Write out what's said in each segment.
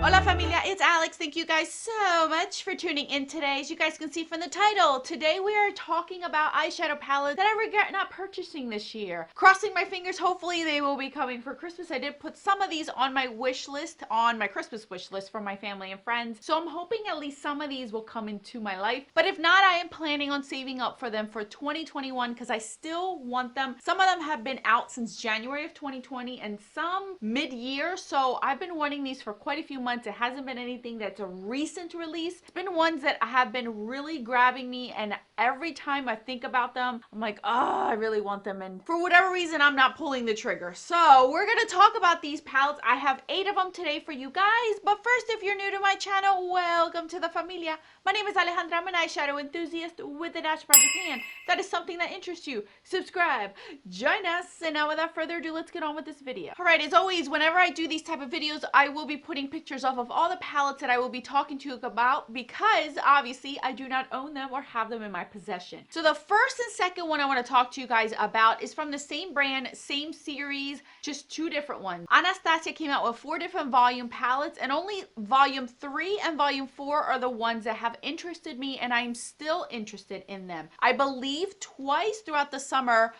Hola familia, it's Alex. Thank you guys so much for tuning in today. As you guys can see from the title, today we are talking about eyeshadow palettes that I regret not purchasing this year. Crossing my fingers, hopefully they will be coming for Christmas. I did put some of these on my wish list, on my Christmas wish list for my family and friends. So I'm hoping at least some of these will come into my life. But if not, I am planning on saving up for them for 2021 because I still want them. Some of them have been out since January of 2020 and some mid-year. So I've been wanting these for quite a few months. It hasn't been anything that's a recent release. It's been ones that have been really grabbing me, and every time I think about them, I'm like, oh, I really want them, and for whatever reason, I'm not pulling the trigger. So we're gonna talk about these palettes. I have 8 of them today for you guys, but first, if you're new to my channel, welcome to the familia. My name is Alejandra. I'm an eyeshadow enthusiast with a dash project hand. If that is something that interests you, subscribe, join us, and now without further ado, let's get on with this video. Alright, as always, whenever I do these type of videos, I will be putting pictures off of all the palettes that I will be talking to you about because obviously I do not own them or have them in my possession. So the first and second one I want to talk to you guys about is from the same brand, same series, just 2 different ones. Anastasia came out with 4 different volume palettes, and only volume 3 and volume 4 are the ones that have interested me, and I'm still interested in them. I believe twice throughout the summer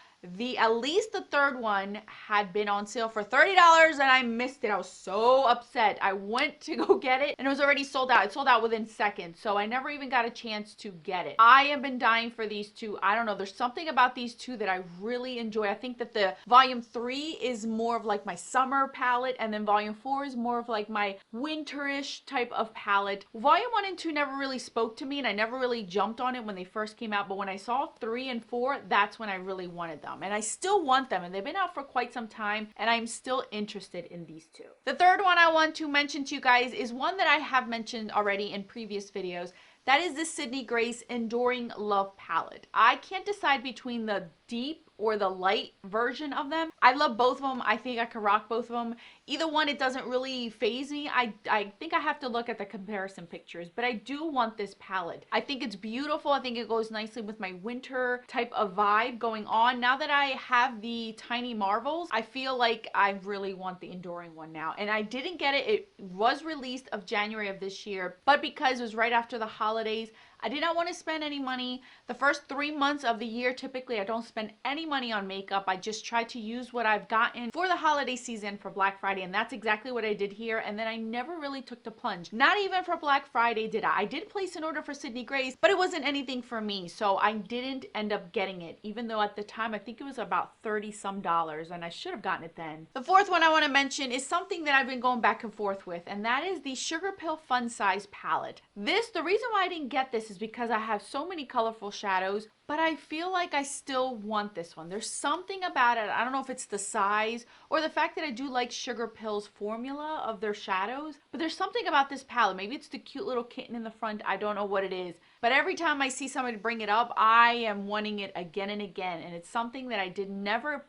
at least the third one had been on sale for $30 and I missed it. I was so upset. I went to go get it and it was already sold out. It sold out within seconds, so I never even got a chance to get it. I have been dying for these 2. I don't know, there's something about these 2 that I really enjoy. I think that the volume 3 is more of like my summer palette, and then volume 4 is more of like my winterish type of palette. Volume 1 and 2 never really spoke to me, and I never really jumped on it when they first came out, but when I saw 3 and 4, that's when I really wanted them. And I still want them, and they've been out for quite some time, and I'm still interested in these 2. The third one I want to mention to you guys is one that I have mentioned already in previous videos. That is the Sydney Grace Enduring Love palette. I can't decide between the deep or the light version of them. I love both of them. I think I could rock both of them. Either one, it doesn't really faze me. I think I have to look at the comparison pictures, but I do want this palette. I think it's beautiful. I think it goes nicely with my winter type of vibe going on. Now that I have the Tiny Marvels, I feel like I really want the Enduring one now. And I didn't get it. It was released of January of this year, but because it was right after the holidays, I did not want to spend any money. The first 3 months of the year, typically I don't spend any money on makeup. I just try to use what I've gotten for the holiday season for Black Friday, and that's exactly what I did here. And then I never really took the plunge. Not even for Black Friday did I. I did place an order for Sydney Grace, but it wasn't anything for me, so I didn't end up getting it, even though at the time I think it was about $30 some, and I should have gotten it then. The fourth one I want to mention is something that I've been going back and forth with, and that is the Sugar Pill Fun Size palette. The reason why I didn't get this is because I have so many colorful shadows, but I feel like I still want this one. There's something about it. I don't know if it's the size or the fact that I do like Sugar Pill's formula of their shadows, but there's something about this palette. Maybe it's the cute little kitten in the front. I don't know what it is, but every time I see somebody bring it up, I am wanting it again and again, and it's something that I did never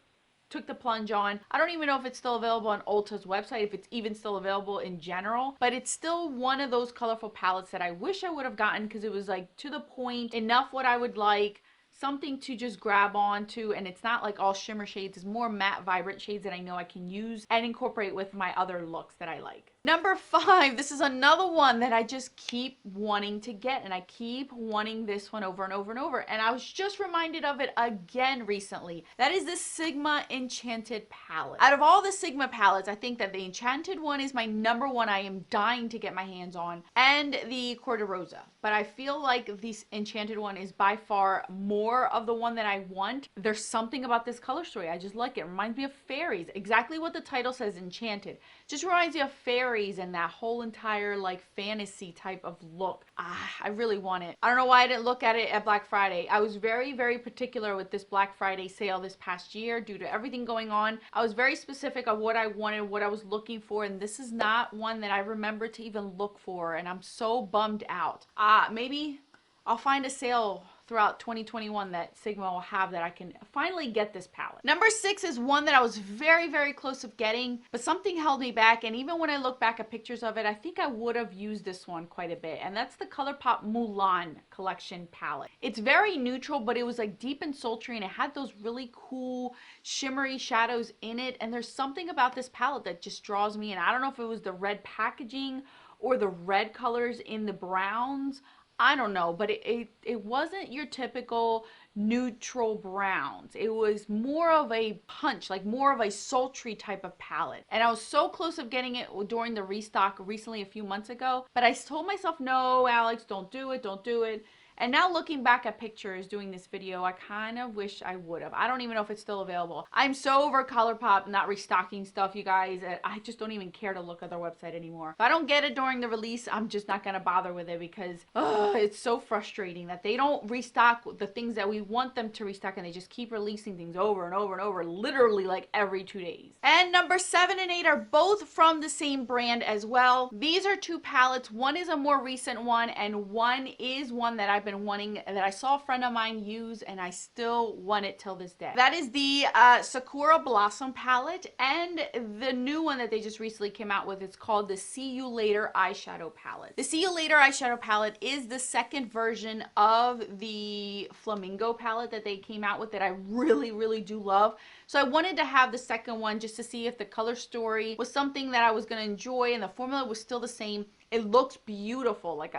took the plunge on. I don't even know if it's still available on Ulta's website, if it's even still available in general, but it's still one of those colorful palettes that I wish I would have gotten because it was like to the point, enough what I would like, something to just grab onto, and it's not like all shimmer shades. It's more matte, vibrant shades that I know I can use and incorporate with my other looks that I like. Number 5, this is another one that I just keep wanting to get, and I keep wanting this one over and over and over, and I was just reminded of it again recently. That is the Sigma Enchanted palette. Out of all the Sigma palettes, I think that the Enchanted one is my number 1. I am dying to get my hands on, and the Corda Rosa. But I feel like this Enchanted one is by far more of the one that I want. There's something about this color story. I just like it. It reminds me of fairies. Exactly what the title says, Enchanted. Just reminds me of fairies and that whole entire like fantasy type of look. I really want it. I don't know why I didn't look at it at Black Friday. I was very, very particular with this Black Friday sale this past year due to everything going on. I was very specific on what I wanted, what I was looking for, and this is not one that I remember to even look for, and I'm so bummed out. Maybe I'll find a sale throughout 2021 that Sigma will have that I can finally get this palette. Number 6 is one that I was very, very close of getting, but something held me back, and even when I look back at pictures of it, I think I would have used this one quite a bit, and that's the ColourPop Mulan collection palette. It's very neutral, but it was like deep and sultry, and it had those really cool shimmery shadows in it, and there's something about this palette that just draws me in. I don't know if it was the red packaging or the red colors in the browns. I don't know, but it wasn't your typical neutral browns. It was more of a punch, like more of a sultry type of palette. And I was so close of getting it during the restock recently a few months ago, but I told myself, no, Alex, don't do it, don't do it. And now looking back at pictures doing this video, I kind of wish I would have. I don't even know if it's still available. I'm so over ColourPop not restocking stuff, you guys. I just don't even care to look at their website anymore. If I don't get it during the release, I'm just not going to bother with it because it's so frustrating that they don't restock the things that we want them to restock, and they just keep releasing things over and over and over, literally like every 2 days. And number 7 and 8 are both from the same brand as well. These are 2 palettes. One is a more recent one, and one is one that I've been wanting, that I saw a friend of mine use, and I still want it till this day. That is the Sakura Blossom palette, and the new one that they just recently came out with, it's called the See You Later Eyeshadow Palette. The See You Later Eyeshadow Palette is the second version of the Flamingo palette that they came out with that I really, really do love. So I wanted to have the second one just to see if the color story was something that I was going to enjoy, and the formula was still the same. It looks beautiful. Like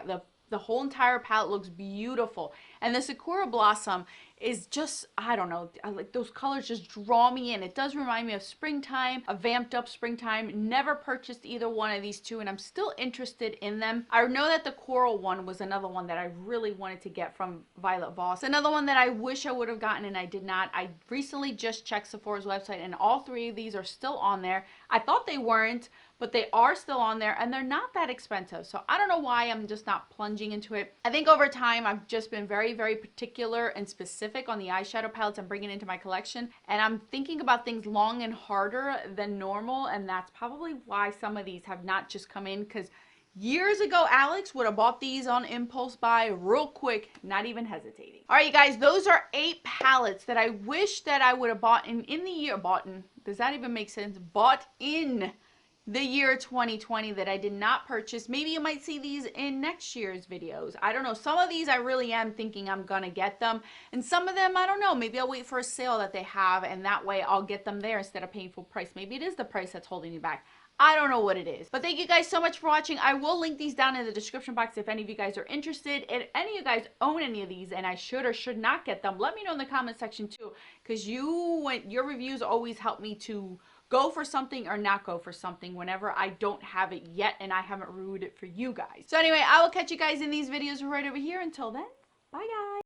the whole entire palette looks beautiful. And the Sakura Blossom is just, I don't know, like those colors just draw me in. It does remind me of springtime, a vamped up springtime. Never purchased either one of these two, and I'm still interested in them. I know that the coral one was another one that I really wanted to get from Violet Voss. Another one that I wish I would have gotten and I did not. I recently just checked Sephora's website, and all 3 of these are still on there. I thought they weren't, but they are still on there, and they're not that expensive. So I don't know why I'm just not plunging into it. I think over time I've just been very, very particular and specific on the eyeshadow palettes I'm bringing into my collection, and I'm thinking about things long and harder than normal, and that's probably why some of these have not just come in, because years ago, Alex would have bought these on impulse buy real quick, not even hesitating. All right, you guys, those are 8 palettes that I wish that I would have bought in the year. Bought in, does that even make sense? Bought in the year 2020 that I did not purchase. Maybe you might see these in next year's videos. I don't know. Some of these I really am thinking I'm gonna get them, and some of them I don't know. Maybe I'll wait for a sale that they have, and that way I'll get them there instead of paying full price. Maybe it is the price that's holding me back. I don't know what it is. But thank you guys so much for watching. I will link these down in the description box if any of you guys are interested. If any of you guys own any of these and I should or should not get them, let me know in the comment section too, because your reviews always help me to go for something or not go for something whenever I don't have it yet and I haven't reviewed it for you guys. So anyway, I will catch you guys in these videos right over here. Until then, bye guys.